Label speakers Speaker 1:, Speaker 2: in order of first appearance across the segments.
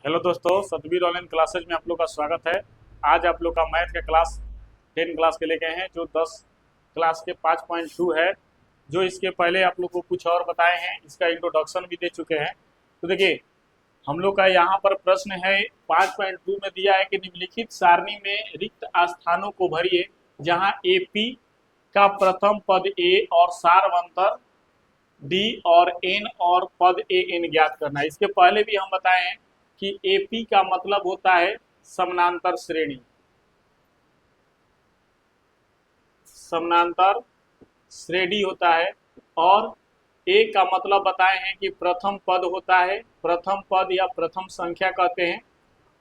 Speaker 1: Hello दोस्तों, Satbir online classes में आप लोग का स्वागत है। आज आप लोग का मैथ का क्लास 10 क्लास के लेके आए हैं, जो 10 क्लास के 5.2 है। जो इसके पहले आप लोग को कुछ और बताए हैं, इसका इंट्रोडक्शन भी दे चुके हैं। तो देखिए, हम लोग का यहाँ पर प्रश्न है 5.2 में दिया है कि निम्नलिखित सारणी में रिक्त स्थानों को भरिए जहाँ AP का प्रथम पद A और सारवंतर D और N और पद AN ज्ञात करना है। इसके पहले भी हम बताए हैं कि AP का मतलब होता है समानांतर श्रेणी। समानांतर श्रेणी होता है। और A का मतलब बताए हैं कि प्रथम पद होता है, प्रथम पद या प्रथम संख्या कहते हैं।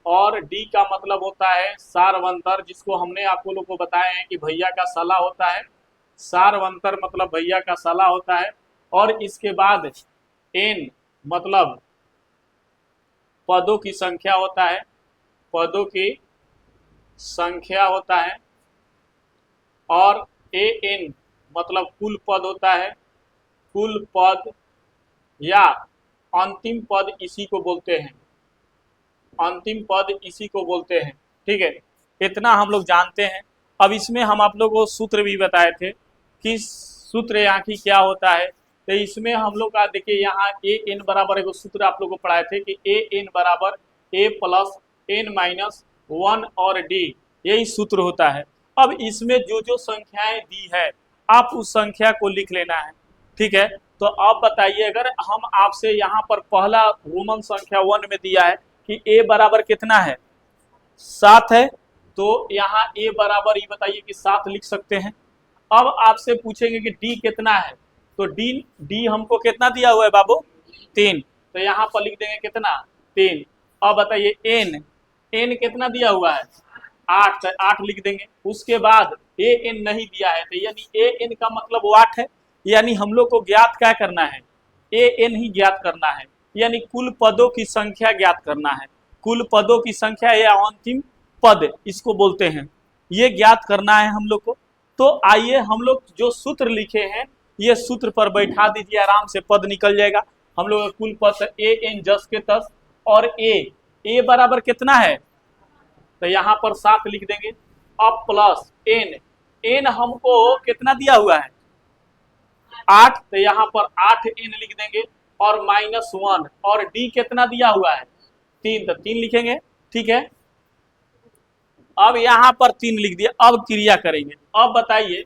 Speaker 1: और D का मतलब होता है सारवंतर, जिसको हमने आपको लोग को बताया है कि भैया का साला होता है। सारवंतर मतलब भैया का साला होता है। और इसके बाद N मतलब पदों की संख्या होता है, पदों की संख्या होता है। और AN मतलब कुल पद होता है, कुल पद या अंतिम पद इसी को बोलते हैं, अंतिम पद इसी को बोलते हैं। ठीक है, इतना हम लोग जानते हैं। अब इसमें हम आप लोगों को सूत्र भी बताए थे कि सूत्र यहाँ की क्या होता है। तो इसमें हम लोग का देखिए, यहाँ AN बराबर एक सूत्र आप लोग को पढ़ाए थे कि AN बराबर A प्लस N माइनस 1 और D, यही सूत्र होता है। अब इसमें जो जो संख्याएं दी है, आप उस संख्या को लिख लेना है। ठीक है, तो अब बताइए, अगर हम आपसे यहाँ पर पहला रोमन संख्या 1 में दिया है कि A बराबर कितना है, 7 है, तो यहाँ A बराबर ये बताइए कि 7 लिख सकते हैं। अब आपसे पूछेंगे कि D कितना है, तो D हमको कितना दिया हुआ है बाबू, 3, तो यहाँ पर लिख देंगे कितना, 3। अब बताइए N कितना दिया हुआ है, 8, तो 8 लिख देंगे। उसके बाद AN नहीं दिया है, तो यानी AN का मतलब वो 8 है। यानी हम लोग को ज्ञात क्या करना है, AN ही ज्ञात करना है, यानी कुल पदों की संख्या ज्ञात करना है। कुल पदों की संख्या या अंतिम पद इसको बोलते हैं, ये ज्ञात करना है हम लोग को। तो आइए हम लोग जो सूत्र लिखे हैं, ये सूत्र पर बैठा दीजिए, आराम से पद निकल जाएगा। हम लोग कुल पद AN 10 के 10 और A बराबर कितना है, तो यहाँ पर 7 लिख देंगे। अब प्लस N हमको कितना दिया हुआ है, 8, तो यहाँ पर 8N लिख देंगे। और -1 और D कितना दिया हुआ है, 3, तो 3 लिखेंगे। ठीक है, अब यहाँ पर 3 लिख दिया। अब क्रिया करेंगे। अब बताइए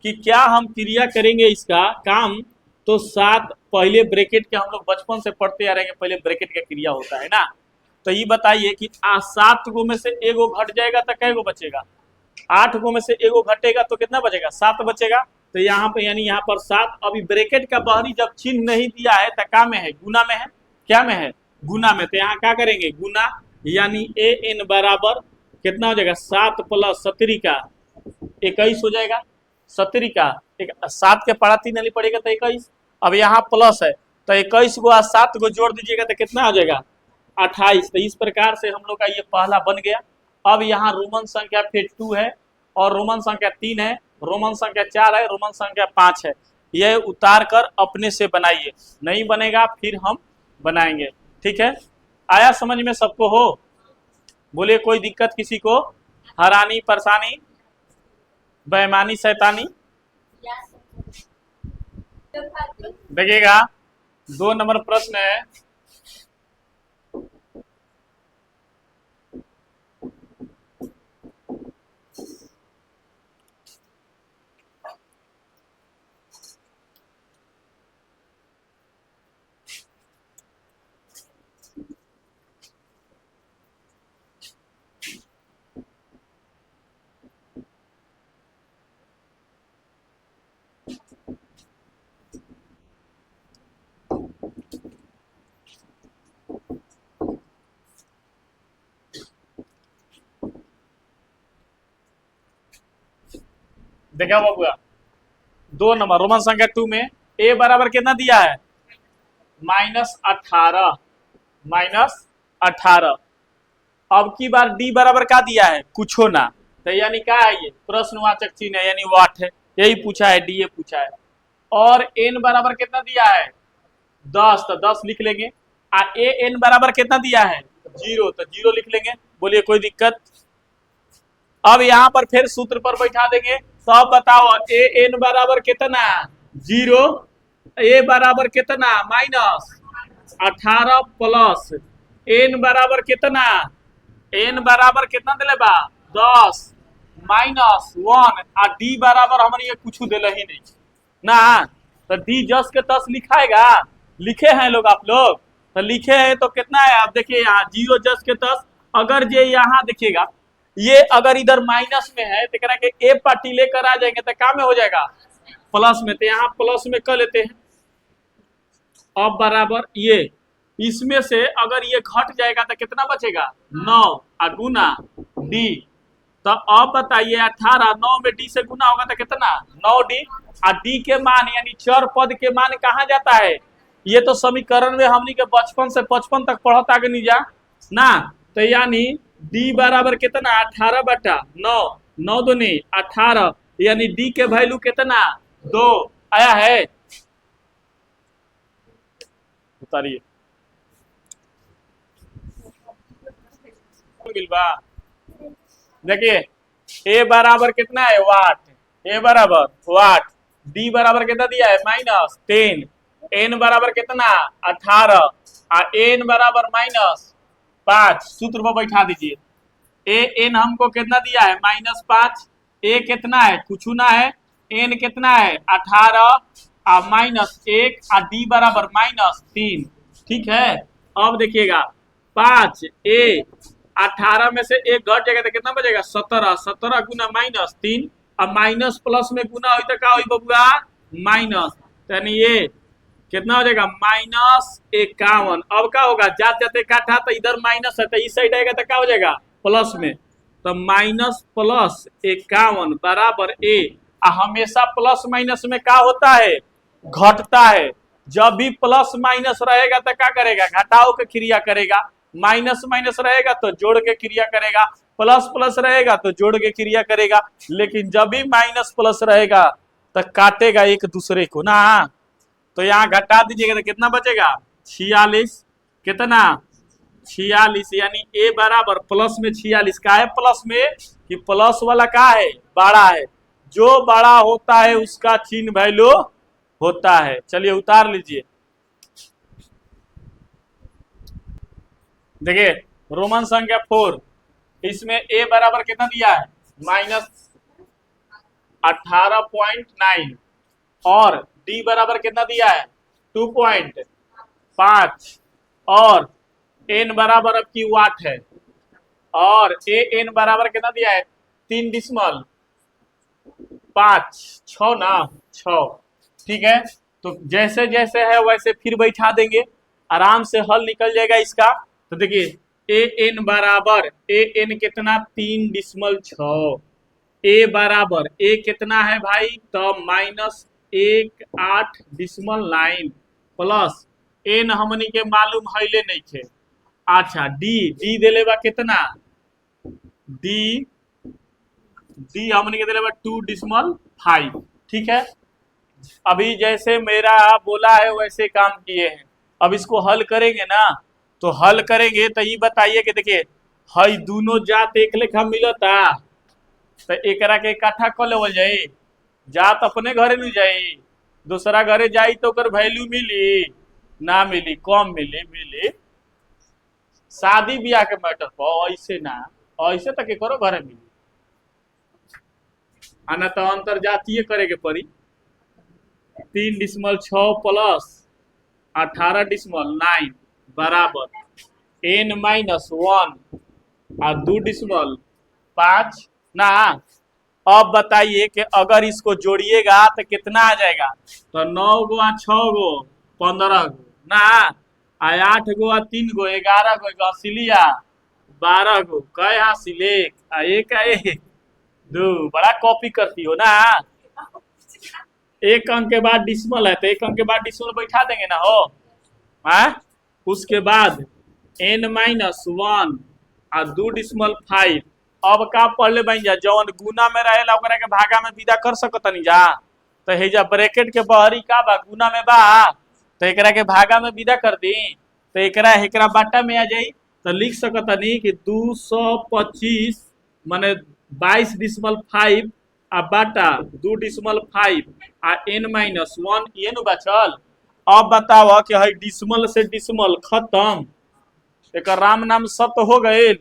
Speaker 1: कि क्या हम क्रिया करेंगे इसका काम, तो 7 पहले ब्रैकेट के हम लोग बचपन से पढ़ते आ रहे हैं, पहले ब्रैकेट का क्रिया होता है ना। तो ये बताइए कि 7 गो में से एगो घट जाएगा तो कै गो बचेगा, 8 गो में से एगो घटेगा तो कितना बचेगा, 7 बचेगा। तो यहाँ पे यानी यहाँ पर 7। अभी ब्रैकेट का बाहरी जब चिन्ह नहीं दिया है तो क्या में है, गुना में है, क्या में है, गुना में। तो यहाँ क्या करेंगे, गुना, यानी AN बराबर कितना हो जाएगा, 7 प्लस 17 का 21 हो जाएगा। 17 का 7 के पढ़ा 3 नहीं पड़ेगा तो 21। अब यहाँ प्लस है तो 21 को 7 को जोड़ दीजिएगा तो कितना हो जाएगा, 28। तो इस प्रकार से हम लोग का ये पहला बन गया। अब यहाँ रोमन संख्या फिर 2 है, और रोमन संख्या 3 है, रोमन संख्या 4 है, रोमन संख्या 5 है। यह उतार कर अपने से बनाइए, नहीं बनेगा फिर हम बनाएंगे। ठीक है, आया समझ में सबको हो, बोले कोई दिक्कत किसी को, हरानी परेशानी बेईमानी शैतानी। देखिएगा 2 नंबर प्रश्न है। देखा बाबूआ, 2 नंबर रोमन संख्या 2 में A बराबर कितना दिया है, -18, -18। अब की बार D बराबर क्या दिया है, कुछ ना। तो यानी क्या है, ये प्रश्नवाचक चिन्ह है, यानी वो 8 है, यही पूछा है, D ये पूछा है। और N बराबर कितना दिया है, 10, तो 10 लिख लेंगे। AN बराबर कितना दिया है, जीरो, तो जीरो लिख लेंगे। बोलिए कोई दिक्कत? अब यहाँ पर फिर सूत्र पर बैठा देंगे। तो अब बताओ ए एन बराबर कितना? जीरो। ए बराबर कितना? माइनस 18 प्लस एन बराबर कितना? एन बराबर कितना दिले बा? 10 माइनस 1 आ डी बराबर हमारे कुछ दिले ही नहीं ना। तो डी जस के तस लिखाएगा, लिखे हैं लोग आप लोग? तो लिखे हैं तो कितना है? आप देखिए यहाँ जीरो जस के तस। अगर ये यहाँ देखिएगा, ये अगर इधर माइनस में है तो के ए पार्टी लेकर आ जाएंगे तो क्या में हो जाएगा? प्लस में। तो यहाँ प्लस में कर लेते हैं। अब बराबर ये इसमें से अगर ये घट जाएगा तो कितना बचेगा? 9 और गुना डी। तो अब बताइए 18 9 में डी से गुना होगा तो कितना? 9 डी। और डी के मान यानी चर पद के मान कहाँ जाता है? ये तो समीकरण में हमनी के बचपन से 55 तक पढ़ता आगे नहीं जा ना। तो यानी डी बराबर कितना? 18 बटा 9, 9 दूनी 18, यानी डी के वैल्यू कितना? 2 आया है। उतारिए देखिए ए बराबर कितना है? वाट। ए बराबर वाट। डी बराबर कितना दिया है? -10। एन बराबर कितना? 18 और एन बराबर -5। सूत्र पर बैठा दीजिए। ए एन हमको कितना दिया है? -5। ए कितना है? कुछ ना है। एन कितना है? 18 और -1 और डी बराबर -3। ठीक है। अब देखिएगा 5 ए 18 में से एक घट जाएगा तो कितना बचेगा? 17। 17 गुना -3 अब माइनस प्लस में गुना हो तो क्या हो बबुआ? माइनस। यानी ये कितना हो जाएगा? -51। अब क्या होगा? जाते जाते काटा तो इधर माइनस है तो इस साइड आएगा तो क्या हो जाएगा? प्लस में। तो -51 बराबर ए। हमेशा प्लस माइनस में क्या होता है? घटता है। जब भी प्लस माइनस रहेगा तो क्या करेगा? घटाओ के क्रिया करेगा। माइनस माइनस रहेगा तो जोड़ के क्रिया करेगा। प्लस प्लस रहेगा तो जोड़ के क्रिया करेगा। लेकिन जब भी माइनस प्लस रहेगा तो काटेगा एक दूसरे को ना। तो यहाँ घटा दीजिएगा तो कितना बचेगा? 46। कितना? 46। यानी ए बराबर प्लस में 46 का है। प्लस में कि प्लस वाला का है? बड़ा है। जो बड़ा होता है उसका चिन्ह वैल्यू होता है। चलिए उतार लीजिए। देखिए रोमन संख्या 4, इसमें ए बराबर कितना दिया है? -18.9 और डी बराबर कितना दिया है? 2.5 और एन बराबर अब की वाट है और ए एन बराबर कितना दिया है? 3.5 6 ना 6। ठीक है। तो जैसे जैसे है वैसे फिर बैठा देंगे, आराम से हल निकल जाएगा इसका। तो देखिए ए एन बराबर ए एन कितना? 3.6। ए बराबर ए कितना है भाई? तो -18.9 प्लस एन हमनी के मालूम है ले नहीं थे। अच्छा डी डी दिले बा कितना? डी डी हमनी के दिले बा 2.5। ठीक है। अभी जैसे मेरा बोला है वैसे काम किए हैं। अब इसको हल करेंगे ना, तो हल करेंगे तो ये बताइए कि देखिए हई दोनों जात एक लेखा मिलता तो एकरा के इकट्ठा कर लेवल जाई। जात अपने घरे नहीं जाई, दूसरा घरे जाई तो ओकर वैल्यू मिली ना मिली? कम मिली। मिली शादी ब्याह के मैटर पर ऐसे ना, ऐसे तक करो घरे मिली आना तो अंतर जातीय करे के पड़ी। 3.6 प्लस 18.9 बराबर n -1 और 2.5 ना। अब बताइए कि अगर इसको जोड़िएगा तो कितना आ जाएगा? तो 9 गो 6 गो 15 गो ना, 8 गो 3 गो 11 गो 12 गो कहे हासिल एक 2। बड़ा कॉपी करती हो ना। एक अंक के बाद डिसमल है तो एक अंक के बाद डिसमल बैठा देंगे ना हो। उसके बाद n-1 और 2.5। अब का पढ़ ले बन जा जौन गुना में रहेला ओकरा के भागा में विदा कर सकतनी जा। तो हेजा ब्रैकेट के बहरी का बा? गुना में बा तो एकरा के भागा में विदा कर दी तो एकरा बाटा में आ जाई। तो लिख सकता नहीं कि 225 माने 22.5 आ बाटा 2.5 आ n-1 ये नु बचल। अब बताओ कि है डिसमल से डिसमल खत्म, एक राम नाम सत्य हो गए,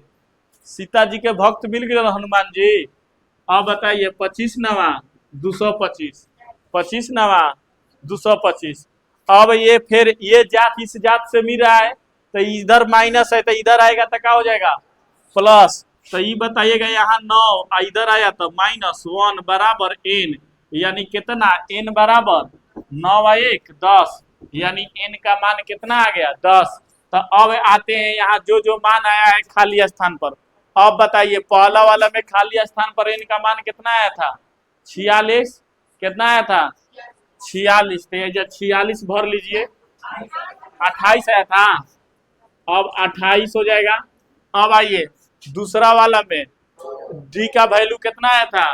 Speaker 1: सीता जी के भक्त मिल गए हनुमान जी। अब बताइए 25 नवा 225, 25 नवा 225। अब ये फिर ये जात इस जात से मिल रहा है तो इधर माइनस है तो इधर आएगा तो क्या हो जाएगा प्लस। तो ये बताइएगा यहाँ 9 इधर आया तो -1 बराबर n, यानी कितना n बराबर 9 10, यानी n का मान कितना आ गया 10। तो अब आते हैं यहाँ जो जो मान आया है खाली स्थान पर। अब बताइए पहला वाला में खाली स्थान पर n का मान कितना आया था 46, कितना आया था 46, तो ये 46 भर लीजिए, 28 आया था, अब 28 हो जाएगा। अब आइए दूसरा वाला में d का वैल्यू कितना आया था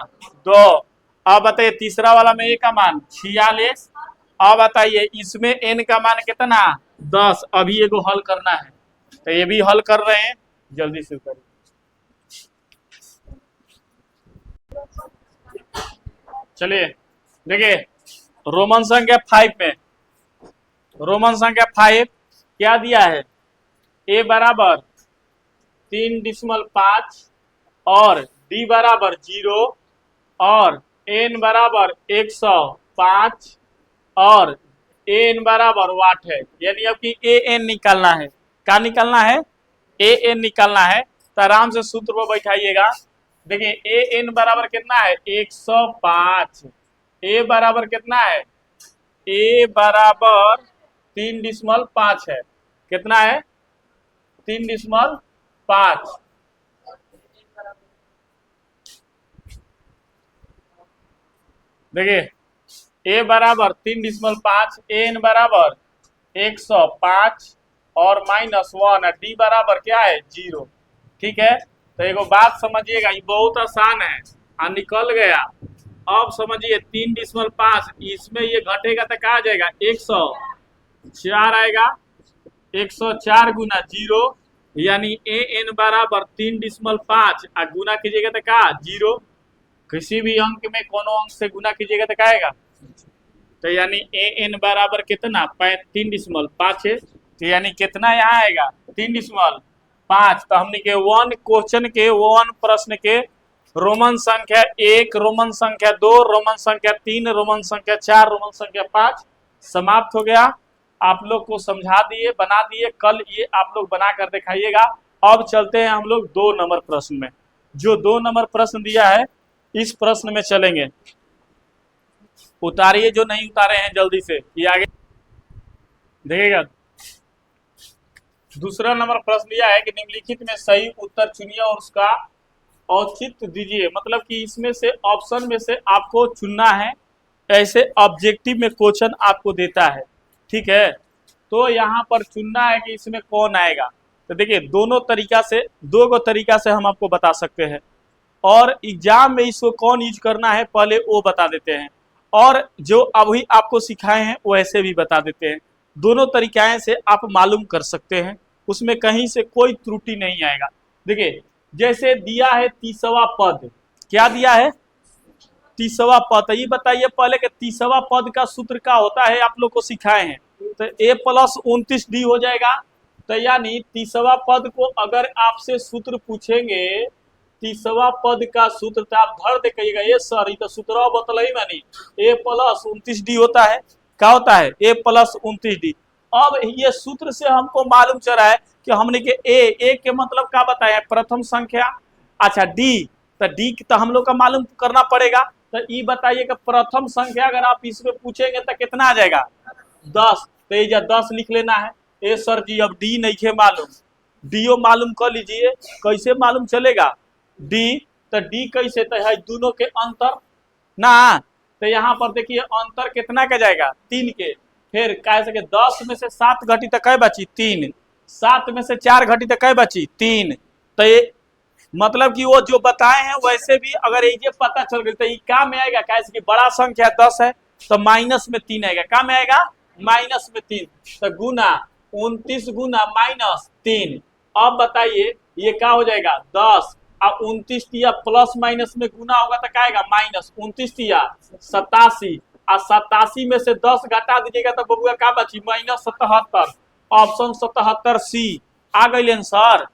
Speaker 1: 2। अब बताइए तीसरा वाला में a का मान 46। अब बताइए इसमें n का मान कितना 10। अभी ये को हल करना है तो ये भी हल कर रहे हैं, जल्दी से करिए। चलिए देखिए रोमन संख्या 5 में, रोमन संख्या 5 क्या दिया है a बराबर 3.5 और d बराबर 0 और n बराबर 105 और an बराबर वाट है, यानी अब कि an निकालना है। क्या निकालना है an निकालना है। तो आराम से सूत्र पर बैठाइएगा। देखिए an बराबर कितना है 105, a बराबर कितना है a बराबर 3.5 है, कितना है 3.5। देखिए a बराबर 3.5, an बराबर 105 और -1, d बराबर क्या है 0। ठीक है, तो एगो बात समझिएगा, ये बहुत आसान है और निकल गया। अब समझिए 3.5 इसमें ये घटेगा तो क्या आ जाएगा 104 आएगा, 104 गुना 0, यानी an बराबर 3.5 और गुना कीजिएगा तो क्या 0। किसी भी अंक में कोनो अंक से गुना कीजिएगा तो क्या आएगा, तो यानी an बराबर कितना 3.5 है, तो यानी कितना यहाँ आएगा 3.5। तो हमने के 1 क्वेश्चन के 1 प्रश्न के रोमन संख्या 1, रोमन संख्या 2, रोमन संख्या 3, रोमन संख्या 4, रोमन संख्या 5 समाप्त हो गया। आप लोग को समझा दिए, बना दिए, कल ये आप लोग बना कर दिखाइएगा। अब चलते हैं हम लोग 2 नंबर प्रश्न में। जो 2 नंबर प्रश्न दिया है इस प्रश्न में चलेंगे। उतारिए जो नहीं उतारे हैं जल्दी से, ये आगे देखिएगा। दूसरा नंबर प्रश्न दिया है कि निम्नलिखित में सही उत्तर चुनिए और उसका औचित्य दीजिए। मतलब कि इसमें से ऑप्शन में से आपको चुनना है, ऐसे ऑब्जेक्टिव में क्वेश्चन आपको देता है। ठीक है, तो यहाँ पर चुनना है कि इसमें कौन आएगा। तो देखिए दोनों तरीका से, 2 गो तरीका से हम आपको बता सकते हैं, और एग्जाम में इसको कौन यूज करना है पहले वो बता देते हैं, और जो अभी आपको सिखाए हैं वैसे भी बता देते हैं। दोनों तरीकाएं से आप मालूम कर सकते हैं, उसमें कहीं से कोई त्रुटि नहीं आएगा। देखिए जैसे दिया है 30वां पद, क्या दिया है 30वां पद। ये बताइए पहले कि 30वां पद का सूत्र क्या होता है, आप लोग को सिखाए हैं। तो a + 29d हो जाएगा। तो यानी 30वां पद को अगर आपसे सूत्र पूछेंगे, 30वां पद का सूत्र तो आप धर दे कहिएगा ये सर ये तो सूत्र बतलाई मानी a + 29d होता है। क्या होता है a + 29d। अब ये सूत्र से हमको मालूम चला है कि हमने के a के मतलब क्या बताया प्रथम संख्या। अच्छा d, तो d तो हम लोग का मालूम करना पड़ेगा। तो ये बताइए कि प्रथम संख्या अगर आप इसमें पूछेंगे तो कितना आ जाएगा 10। तो ये 10 लिख लेना है। ए सर जी अब d नहीं खे मालूम, डी मालूम कर लीजिए। कैसे मालूम चलेगा d, तो d कैसे, तो है दोनों के अंतर ना। तो यहाँ पर देखिए अंतर कितना का जाएगा 3 के। फिर कह सके 10 में से 7 घटी तो कै बची 3, 7 में से 4 घटी तो कै बची 3। तो ये मतलब कि वो जो बताए हैं वैसे भी अगर ये पता चल गई तो ये क्या में आएगा, कैसे कि बड़ा संख्या 10 है तो माइनस में 3 आएगा। क्या में आएगा माइनस में 3। तो गुना 29 गुना -3, अब बताइए ये क्या हो जाएगा 10 और 29 तिया प्लस माइनस में गुना होगा तो क्या आएगा माइनस 29 तिया 87 और 87 में से 10 घटा दीजिएगा तो बबुआ क्या बची -77। ऑप्शन 77 सी आ गई सर।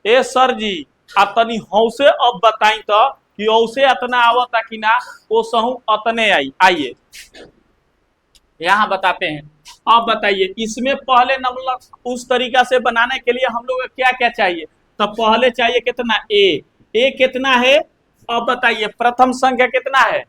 Speaker 1: ए सर जी आ तनी हौसे अब बताई तो कि औसे अतना आवता कि ना ओ सहू अतने आई। आइए यहाँ बताते हैं। अब बताइए इसमें पहले नंबर उस तरीका से बनाने के लिए हम लोग क्या क्या चाहिए, तो पहले चाहिए कितना ए कितना है। अब बताइए प्रथम संख्या कितना है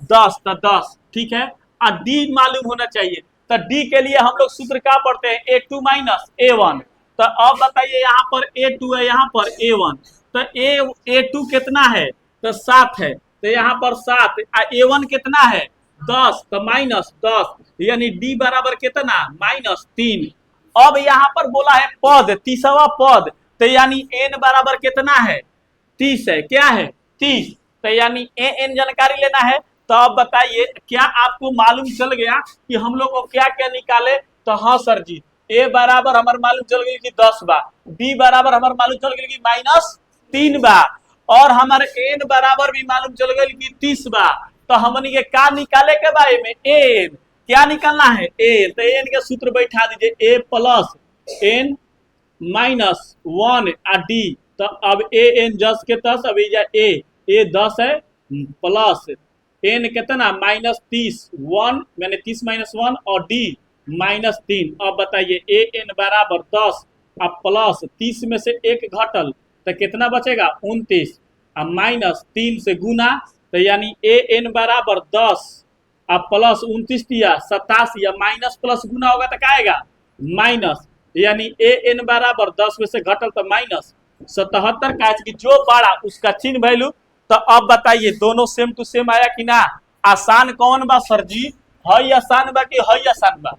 Speaker 1: 10, तो 10 ठीक है। और डी मालूम होना चाहिए, तो डी के लिए हम लोग सूत्र क्या पढ़ते हैं A2 माइनस A1। तो अब बताइए यहाँ पर A2 है यहाँ पर A1, तो A2 कितना है तो 7 है, तो यहाँ पर 7 A1 कितना है 10, तो -10 यानी डी बराबर कितना -3। अब यहाँ पर बोला है पद तीसरा पद, तो यानी n बराबर कितना है 30 है, क्या है 30, तो यानी एन जानकारी लेना है। तो अब बताइए क्या आपको मालूम चल गया कि हम लोग को क्या क्या निकाले, तो हाँ सर जी ए बराबर हमारे मालूम चल गई कि 10 बा, बी बराबर हमारे मालूम चल गई कि -3 बा, और हमारे एन बराबर भी मालूम चल गई कि 30 बा। तो हमने ये क्या निकाले के बारे में एन, क्या निकालना है एन, तो एन के सूत्र बैठा दीजिए ए प्लस एन -1 डी। तो अब एन 10 के 10, अब ए 10 है प्लस एन कितना -30 1 मैंने 30 -1 और डी -3। अब बताइए ए एन बराबर 10 अब प्लस 30 में से 1 घटल तो कितना बचेगा 29 अब -3 से गुना, तो यानी ए एन बराबर 10 अब प्लस 29 दिया 87 या माइनस प्लस गुना होगा तो क्या आएगा माइनस, यानी ए एन बराबर 10 में से घटल तो -77 का कि जो बड़ा उसका चिन्ह वैल्यू। तो अब बताइए दोनों सेम टू सेम आया कि ना। आसान कौन बा सर जी, हई आसान बा कि हई आसान बा,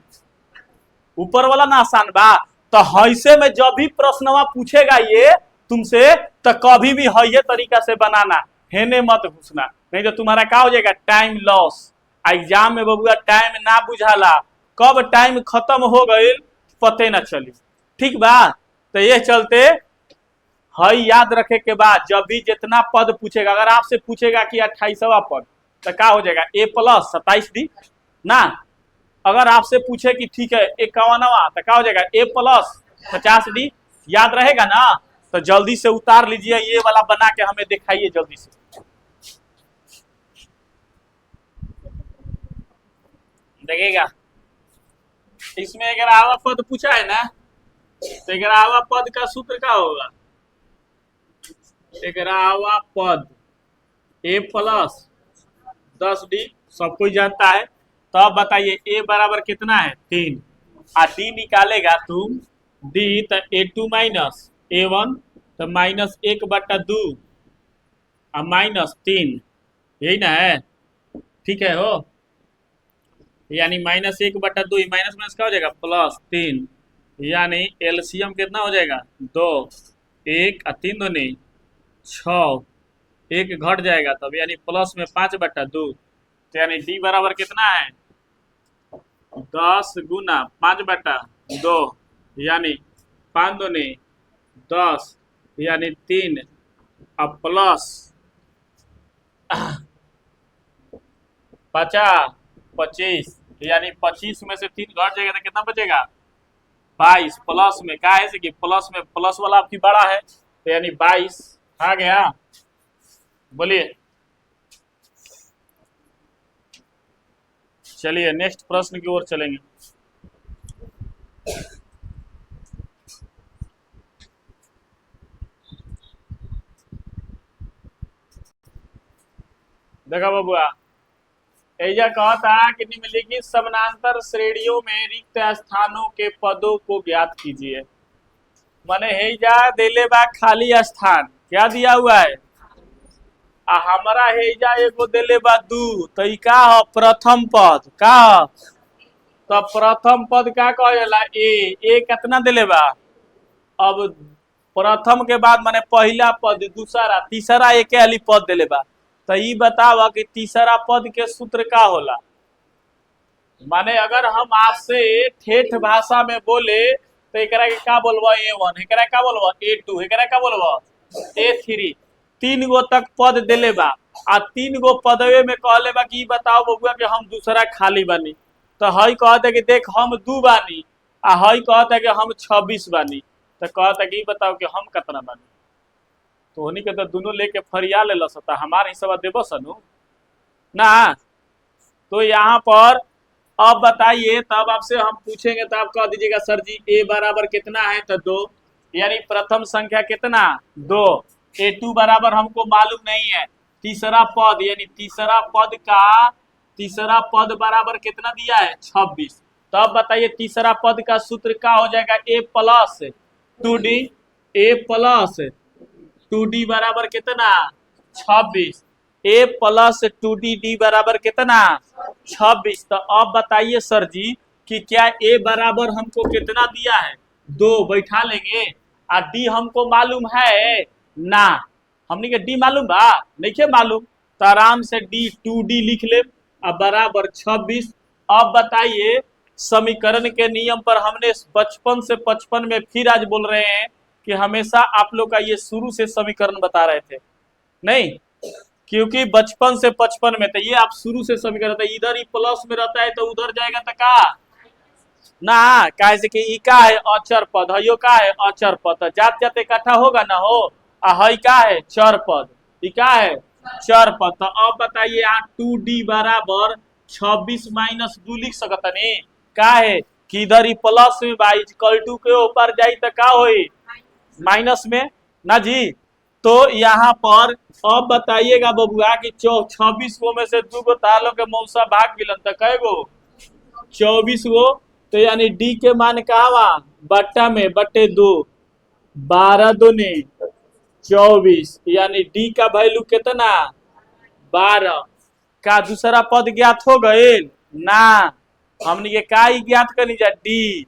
Speaker 1: ऊपर वाला ना आसान बा। तो हईसे में जब भी प्रश्नवा पूछेगा ये तुमसे तो कभी भी हई तरीका से बनाना, हेने मत घुसना, नहीं तो तुम्हारा क्या हो जाएगा टाइम लॉस। एग्जाम में बबुआ टाइम ना बुझाला, कब टाइम खत्म हो गई पते ना चली, ठीक बा। तो ये चलते हई याद रखे के बाद जब भी जितना पद पूछेगा, अगर आपसे पूछेगा कि 28वां पद तो क्या हो जाएगा ए प्लस 27 डी ना। अगर आपसे पूछे कि ठीक है 51वां तो क्या हो जाएगा ए प्लस 50 डी, याद रहेगा ना। तो जल्दी से उतार लीजिए, ये वाला बना के हमें दिखाइए जल्दी से। देखिएगा इसमें 11वां पद पूछा है ना, तो 11वां पद का सूत्र क्या होगा 11वां पद ए प्लस 10 डी सब कोई जानता है। तो अब बताइए ए बराबर कितना है 3 और डी निकालेगा तुम डी तो A2 माइनस A1 तो -1/2 और -3 यही ना है, ठीक है हो, यानी -1/2 माइनस माइनस क्या हो जाएगा +3, यानी एलसीएम कितना हो जाएगा 2 1 और 3 2 नहीं 6, 1 घट जाएगा तब यानी प्लस में 5/2, तो यानी डी बराबर कितना है 10 गुना 5/2 यानी 5 2 नहीं 10 यानी 3 अब प्लस 25 यानी 25 में से 3 घट जाएगा तो कितना बचेगा 22, प्लस में क्या है कि प्लस में प्लस वाला आपकी बड़ा है तो यानी 22 आ गया। बोलिए चलिए नेक्स्ट प्रश्न की ओर चलेंगे। देखा बबुआ ऐजा कहता कि निम्नलिखित समानांतर श्रेणियों में रिक्त स्थानों के पदों को ज्ञात कीजिए। माने हेजा देले बा खाली स्थान, क्या दिया हुआ है आ हमारा हेजा एगो देले बा 2, तो ई का ह प्रथम पद का ह? तो प्रथम पद का कहेला ए कितना देले बा, अब प्रथम के बाद माने पहला पद दूसरा तीसरा एक वाली पद देले बा, तो ई बतावा कि तीसरा पद के सूत्र का होला। माने अगर हम आपसे ठेठ भाषा में बोले तो एकरा के का बोलबो A1, एकरा का बोलबो A2, एकरा का बोलबो A3। 3 गो तक पद देले बा आ 3 गो पदवे में कहले बा कि बताओ बबुआ कि हम दूसरा खाली बानी। तो हई कहते कि देख हम 2 बानी आ हई कहता कि हम 26 बानी। तो कहता कि बताओ कि हम कितना बानी। तो उन्हीं के तो दोनों लेके फरिया ले लसता, हमार हिस्सा देबो सनु ना। तो यहाँ पर अब बताइए, तब आपसे हम पूछेंगे तो आप कह दीजिएगा सर जी A बराबर कितना है, तो 2, यानी प्रथम संख्या कितना 2। A2 बराबर हमको मालूम नहीं है। तीसरा पद यानी तीसरा पद बराबर कितना दिया है 26। तब बताइए तीसरा पद का सूत्र क्या हो जाएगा A plus 2D। A plus 2D बराबर कितना 26। A प्लस 2D बराबर कितना 26। तो अब बताइए सर जी कि क्या A बराबर हमको कितना दिया है 2, बैठा लेंगे। आ D हमको मालूम है ना, हमने के D मालूम बा नहीं के मालूम, तो आराम से D 2D लिख ले अब बराबर 26। अब बताइए समीकरण के नियम पर हमने बचपन से 55 में फिर आज बोल रहे हैं कि हमेशा आप लोग का ये शुरू से समीकरण बता रहे थे नहीं, क्योंकि बचपन से 55 में तो ये आप शुरू से समीकरण था, इधर ही प्लस में रहता है तो उधर जाएगा तो का ना, कैसे कि ई का है अचर पद, हयो का है अचर पद, तो जात जाते इकट्ठा होगा ना हो। आ हई का है चर पद, ई का है चर पद। तो अब बताइए यहाँ 2D बराबर 26 माइनस 2 लिख सकता नहीं, का है कि इधर ही प्लस में बा इक्वल टू के ऊपर जाई तो का होई माइनस में ना जी। तो यहाँ पर अब बताइएगा बबुआ कि 26 गो में से 2 गो तालों के मौसा भाग मिलन तो कै गो 24 गो। तो यानी D के मान कहा बट्टा में बट्टे 2, 12 दूनी 24, यानी D का वैल्यू कितना 12। का दूसरा पद ज्ञात हो गए ना, हमने ये का ही ज्ञात करनी जा D।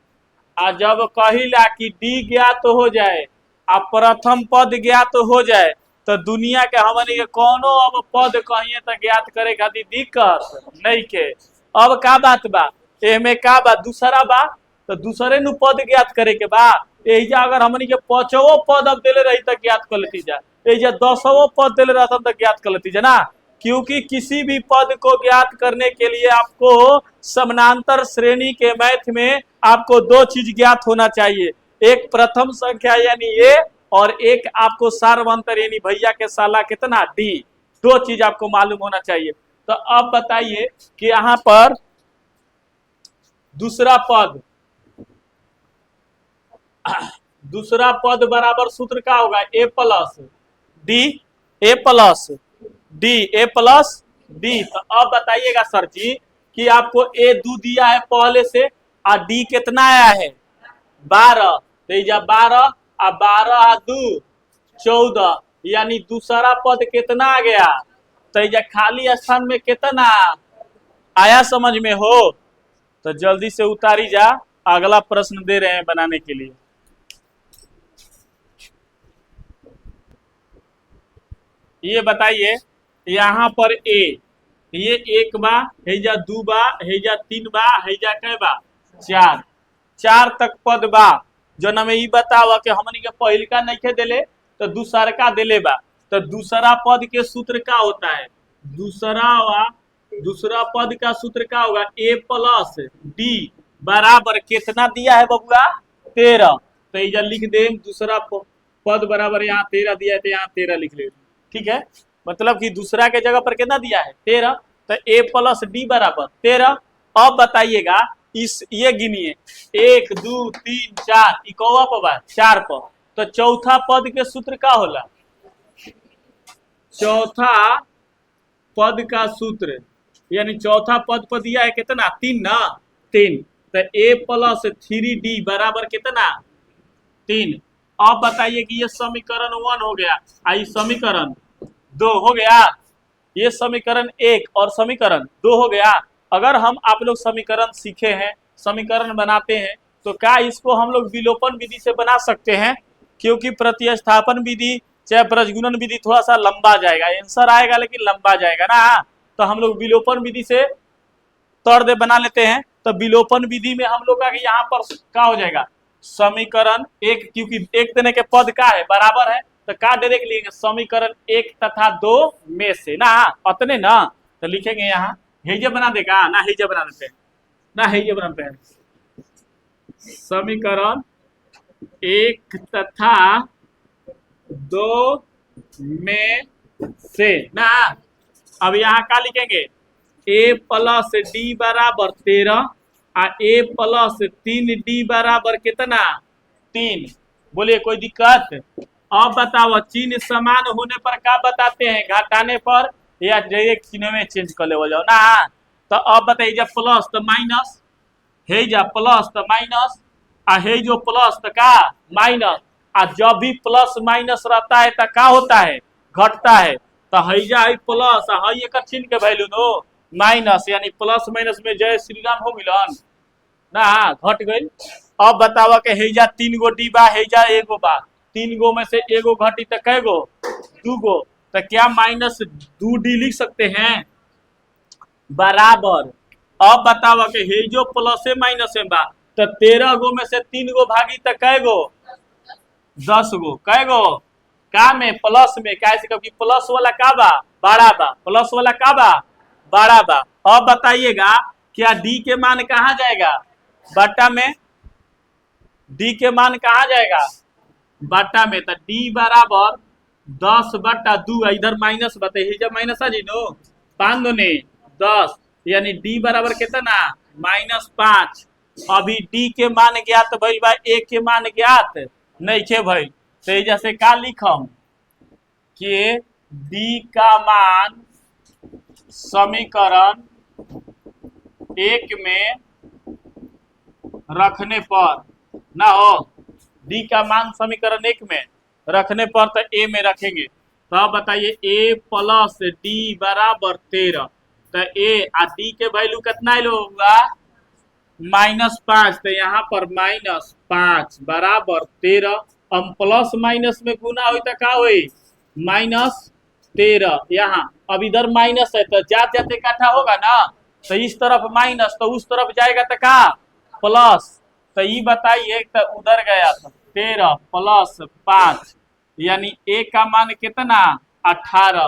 Speaker 1: आ जब कहिला कि D ज्ञात हो जाए आ प्रथम पद ज्ञात हो जाए तो दुनिया के हमने के कोनो अब पद कहिए तो ज्ञात करे खातिर दिक्कत नहीं के। अब का बात बा एमे का बा दूसरा बा तो दूसरे नु पद ज्ञात करे के बा। एजा अगर हमनी के 5वो पद अब देले रही तो ज्ञात कर लेती जा, एजा 10वो पद देले रहता तो ज्ञात कर लेती जा ना, क्योंकि किसी भी पद को ज्ञात करने के लिए आपको समानांतर श्रेणी के मैथ में आपको 2 चीज ज्ञात होना चाहिए, एक प्रथम संख्या यानी A और एक आपको सार्वंतर यानी भैया के साला कितना D। 2 चीज आपको मालूम होना चाहिए। तो अब बताइए कि यहाँ पर दूसरा पद बराबर सूत्र क्या होगा A plus D, A plus D, A plus D। तो अब बताइएगा सर जी कि आपको A 2 दिया है पहले से और D कितना आया है 12, तो ये 12 और 12 और 2 14, यानी दूसरा पद कितना आ गया, तो ये खाली स्थान में कितना आया समझ में हो। तो जल्दी से उतारी जा, अगला प्रश्न दे रहे हैं बनाने के लिए। ये बताइए यहाँ पर A ये 1 बा, हेजा 2 बा, हेजा 3 बा, हेजा कै बा 4, 4 तक पद बा। जो हमें ये बतावा कि हमनी के पहिलका नहीं देले तो दूसरा का देले बा। तो दूसरा पद के सूत्र क्या होता है, दूसरा पद का सूत्र क्या होगा A प्लस D बराबर कितना दिया है बबुआ 13। तो ये लिख दे दूसरा पद बराबर यहाँ 13 दिया है तो यहाँ 13 लिख ले, ठीक है। मतलब कि दूसरा के जगह पर कितना दिया है 13, तो A प्लस D बराबर 13। अब बताइएगा इस ये गिनिए 1 2 3 4 इकोवा पर 4 पर, तो चौथा पद के सूत्र क्या होला, चौथा पद का सूत्र यानी चौथा पद पर दिया है कितना 3 ना 3, तो A प्लस 3D बराबर कितना 3। अब बताइए कि ये समीकरण 1 हो गया, आई समीकरण 2 हो गया, ये समीकरण 1 और समीकरण 2 हो गया। अगर हम आप लोग समीकरण सीखे हैं, समीकरण बनाते हैं, तो क्या इसको हम लोग विलोपन विधि से बना सकते हैं, क्योंकि प्रतिस्थापन विधि चाहे प्रजगुणन विधि थोड़ा सा लंबा जाएगा, आंसर आएगा लेकिन लंबा जाएगा ना। तो हम लोग विलोपन विधि से तौर दे बना लेते हैं। तो विलोपन विधि में हम लोग का यहाँ पर क्या हो जाएगा समीकरण एक, क्योंकि एक देने के पद का है बराबर है तो का डायरेक्ट लिखेंगे समीकरण एक तथा दो में से ना, अतने ना, तो लिखेंगे यहाँ हेजे बना देगा ना, हेजे बना देते हैं ना, हेजे बनाते हैं समीकरण एक तथा दो में से ना। अब यहाँ क्या लिखेंगे a प्लस डी बराबर 13 आ a प्लस 3d बराबर कितना 3। बोलिए कोई दिक्कत। अब बताओ चिन्ह समान होने पर क्या बताते हैं, घटाने पर या डायरेक्ट चिन्ह में चेंज कर ले जाओ ना। तो अब बताइए जब प्लस तो माइनस, है जा प्लस तो माइनस, आ है जो प्लस तो का माइनस, आ जब भी प्लस माइनस रहता है तो क्या होता है घटता है। तो हैजा है प्लस है एक चिन्ह के वैल्यू नो माइनस, यानी प्लस माइनस में जय श्री राम हो मिलन ना, घट गई। अब बतावा के हैजा 3 गो डी बा, हैजा एगो बा, 3 गो में से एगो घटी तो कै गो 2 गो, तो क्या -2d लिख सकते हैं बराबर। अब बतावा के हैजो प्लस माइनस बा तो 13 गो में से 3 गो भागी तो कै गो 10 गो, कै गो का में प्लस में, कैसे क्योंकि प्लस वाला का बा बड़ा बा, प्लस वाला का बा बड़ा बा। अब बताइएगा क्या डी के मान कहाँ जाएगा बट्टा में, डी के मान कहाँ जाएगा बट्टा में, तो डी बराबर 10/2, इधर माइनस बताइए जब माइनस आ जी नो 5 दूनी 10, यानी डी बराबर कितना -5। अभी डी के मान ज्ञात भाई बा, ए के मान ज्ञात नहीं थे भाई, तो जैसे का लिखम कि डी का मान समीकरण एक में रखने पर ना हो, डी का मान समीकरण एक में रखने पर तो ए में रखेंगे। तो अब बताइए ए प्लस डी बराबर 13, तो ए आ डी के वैल्यू कितना होगा -5, तो यहाँ पर -5 बराबर 13। हम प्लस माइनस में गुना हुई तो क्या हुई -13, यहाँ अब इधर माइनस है तो जाते जाते इकट्ठा होगा ना, तो इस तरफ माइनस तो उस तरफ जाएगा तो क्या प्लस, तो ये बताइए तो उधर गया तो 13 + 5 यानी ए का मान कितना 18।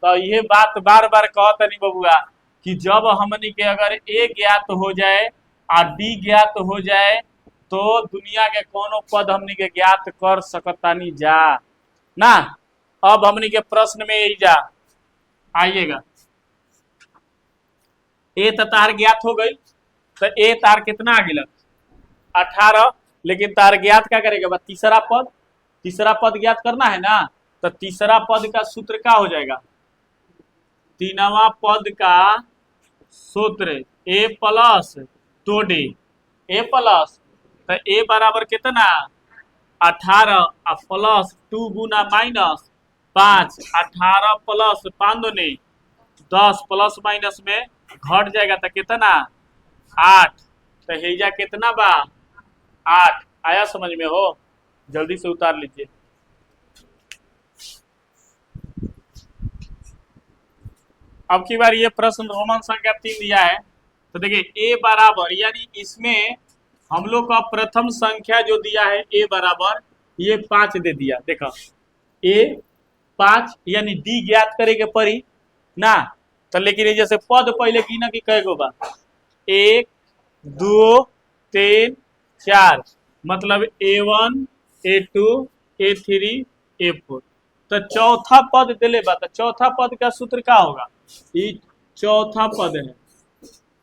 Speaker 1: तो ये बात बार बार कहता नहीं बबुआ कि जब हमनी के अगर ए ज्ञात हो जाए और डी ज्ञात हो जाए तो दुनिया के कोनो पद हमनी के ज्ञात कर सकतानी जा ना। अब हमनी के प्रश्न में यही जा आइएगा, ए तार ज्ञात हो गई तो ए तार कितना आ गया 18, लेकिन तार ज्ञात क्या करेगा तीसरा पद, तीसरा पद ज्ञात करना है ना, तो तीसरा पद का सूत्र क्या हो जाएगा, तीनवा पद का सूत्र ए प्लस 2d, ए प्लस तो ए बराबर कितना 18 प्लस 2 गुना -5, 18 प्लस 5 दूनी 10, प्लस माइनस में घट जाएगा तो कितना 8, तो हेजा कितना बा 8। आया समझ में हो, जल्दी से उतार लीजिए। अब की बार ये प्रश्न रोमन संख्या 3 दिया है, तो देखिए ए बराबर, यानी इसमें हम लोग का प्रथम संख्या जो दिया है ए बराबर ये 5 दे दिया, देखो ए 5 यानी डी ज्ञात करेंगे पड़ी ना, तो लेकिन जैसे पद पहले की ना कि कै गो बा 1 2 3 4, मतलब A1 A2 A3 A4, तो चौथा पद दिले बा, तो चौथा पद का सूत्र क्या होगा, ये चौथा पद है,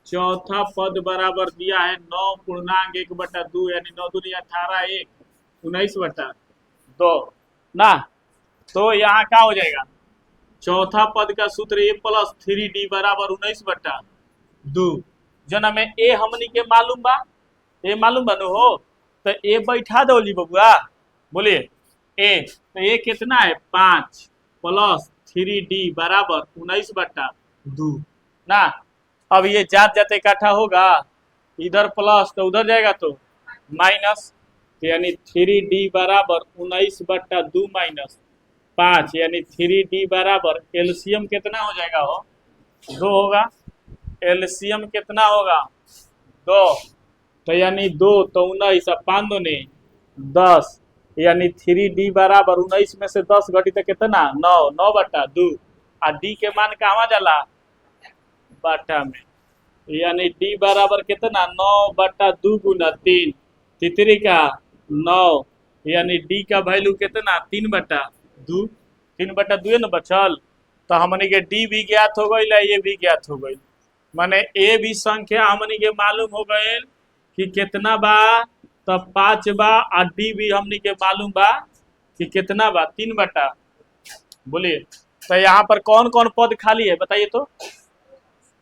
Speaker 1: चौथा पद बराबर दिया है 9.1/2 यानी 9 दूनी 18 1 19/2 ना। तो यहाँ क्या हो जाएगा चौथा पद का सूत्र ए प्लस 3d बराबर 19/2, जना में ए हमनी के मालूम बा, ए मालूम बनो हो तो ए बैठा दो ली बबुआ, बोलिए ए, तो ए कितना है 5 + 3d बराबर 19/2 ना। अब ये जात जाते इकट्ठा होगा, इधर प्लस तो उधर जाएगा तो माइनस, यानी 3d बराबर 19/2 -5, यानी 3d बराबर एलसीएम कितना हो जाएगा हो 2 होगा, एलसीएम कितना होगा 2, तो यानी 2 तो 19 अब 5 दूनी 10, यानी 3D बराबर 19 में से 10 घटी तो कितना 9, 9/2। आ डी के मान कहवा जाला बाटा में, यानी डी बराबर कितना 9/2 गुना 3, तितरी का 9, यानी डी का वैल्यू कितना 3/2, 3/2 न बचल। तो हमनी के डी भी ज्ञात हो गई, ये भी ज्ञात हो गई, माने ए भी संख्या हमनी के मालूम हो गए कि कितना बा, तब 5 बा, और डी भी हमनी के मालूम बा कि कितना बा 3/। बोलिए तो यहाँ पर कौन कौन पद खाली है बताइए तो,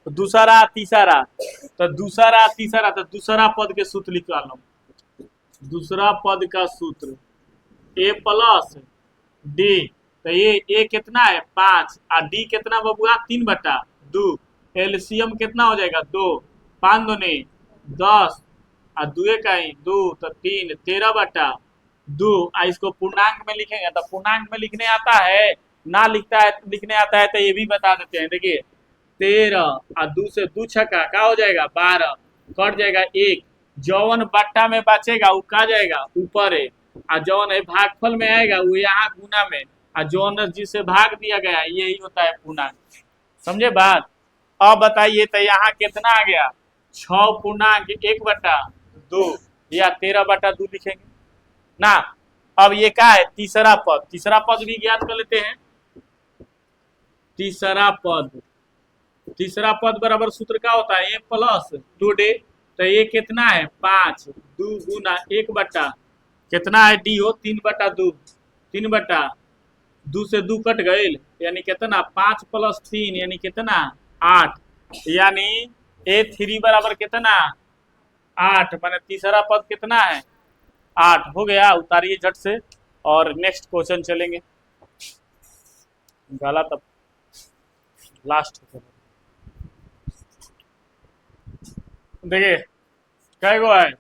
Speaker 1: दूसरा तीसरा, तो दूसरा तीसरा, तो दूसरा पद के सूत्र निकालो। दूसरा पद का सूत्र ए प्लस डी, तो ये ए कितना है 5 और डी कितना बबुआ 3/2, एलसीएम कितना हो जाएगा 2, 5 दूनी 10 और 2 का ही 2 तो 3, 13/2। इसको पूर्णांक में लिखेंगे तो पूर्णांक में लिखने आता है ना, लिखने आता है तो ये भी बता देते हैं। देखिए 13 और 2 से 2 छक्का का हो जाएगा 12, कट जाएगा 1, जौन बट्टा में बचेगा वो का जाएगा ऊपर है, और जौन है भागफल में आएगा वो यहाँ गुना में, और जौन जिसे भाग दिया गया यही होता है पूर्णांक। समझे बात। अब बताइए तो यहाँ कितना आ गया 6 पूर्णांक 1/2 या 13/2 लिखेंगे ना। अब ये क्या है तीसरा पद, तीसरा पद भी ज्ञात कर लेते हैं। तीसरा पद बराबर सूत्र क्या होता है ए प्लस 2D, तो ये कितना है 5, 2 गुना 1/, कितना है डी हो 3/2, 3/2 से 2 कट गए, यानी कितना 5 + 3 यानी कितना 8, यानी A3 बराबर कितना 8, माने तीसरा पद कितना है 8 हो गया। उतारिए झट से और नेक्स्ट क्वेश्चन चलेंगे। गलत अब लास्ट देखिए कै गो है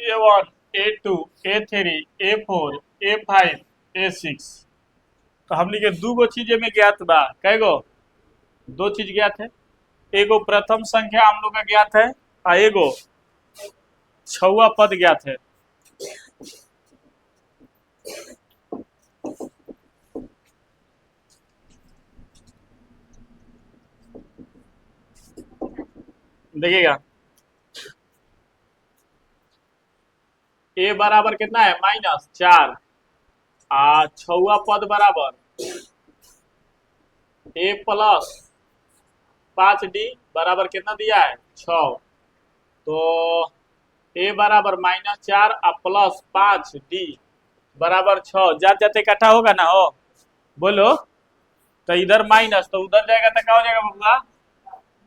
Speaker 1: A1 A2 A3 A4 A5 A6, तो हमने के 2 गो चीजें में ज्ञात बा, कै गो 2 चीज ज्ञात है। एगो प्रथम संख्या हम लोग का ज्ञात है और एगो 6वां पद ज्ञात है। देखिएगा ए बराबर कितना है -4, 6वां पद बराबर ए प्लस 5D बराबर कितना दिया है 6, तो ए बराबर -4 और प्लस 5D बराबर 6, जाते जाते इकट्ठा होगा ना हो बोलो, तो इधर माइनस तो उधर जाएगा तो क्या हो जाएगा बबुआ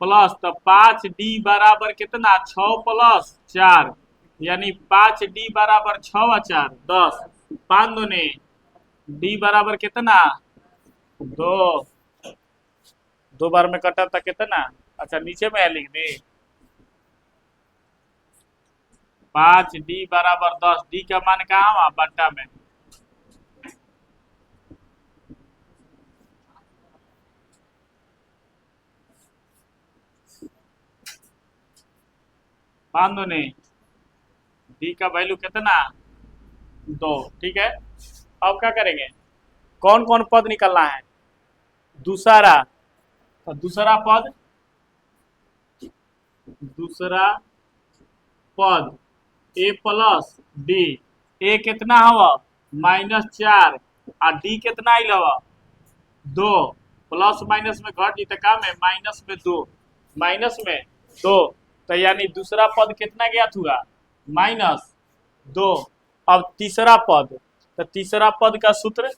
Speaker 1: प्लस, तो 5D बराबर कितना 6 + 4, यानी 5D बराबर 6 और 4 10, 5 दूनी D बराबर कितना 2, 2 बार में कटा था कितना, अच्छा नीचे में लिख दी 5D बराबर 10, D का मान कहाँ बट्टा में, मान दो नहीं D का वैल्यू कितना 2, ठीक है। अब क्या करेंगे कौन कौन पद निकलना है, दूसरा, तो दूसरा पद A प्लस D, A कितना हवा -4 और D कितना आइल हवा 2, प्लस माइनस में घट जीते का में माइनस में 2, तो यानी दूसरा पद कितना ज्ञात हुआ -2। अब तीसरा पद, तो तीसरा पद का सूत्र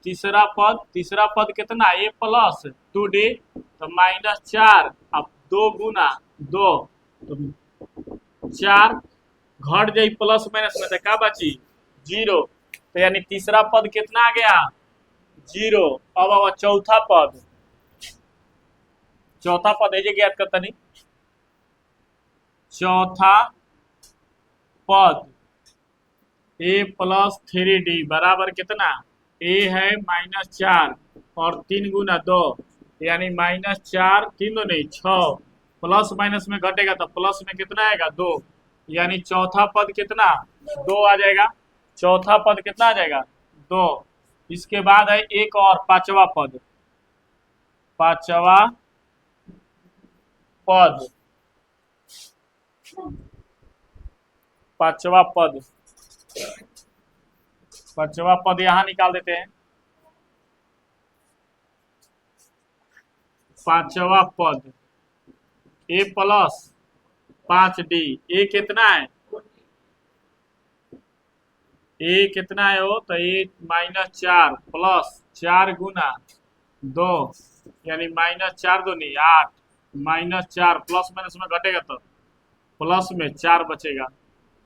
Speaker 1: तीसरा पद कितना A प्लस 2D, तो -4 अब 2 गुना 2, तो 4 घट जाई प्लस माइनस में तो क्या बची 0, तो यानी तीसरा पद कितना आ गया 0। अब चौथा पद है ज्ञात करता नहीं, चौथा पद A प्लस 3D बराबर कितना, A है -4 और 3 गुना 2, यानी -4 3 दो नहीं 6, प्लस माइनस में घटेगा तो प्लस में कितना आएगा 2, यानी चौथा पद कितना 2 आ जाएगा। चौथा पद कितना आ जाएगा 2। इसके बाद है एक और पांचवा पद। पांचवा पद, पांचवा पद, पांचवा पद यहां निकाल देते हैं। पांचवा पद a प्लस 5d, a कितना है a कितना है वो तो a -4 प्लस 4 गुना 2, यानी -4 दो नहीं 8, -4 प्लस माइनस में घटेगा तो प्लस में 4 बचेगा,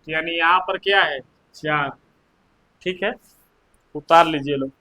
Speaker 1: यानी यहाँ पर क्या है 4। ठीक है, उतार लीजिए लोग।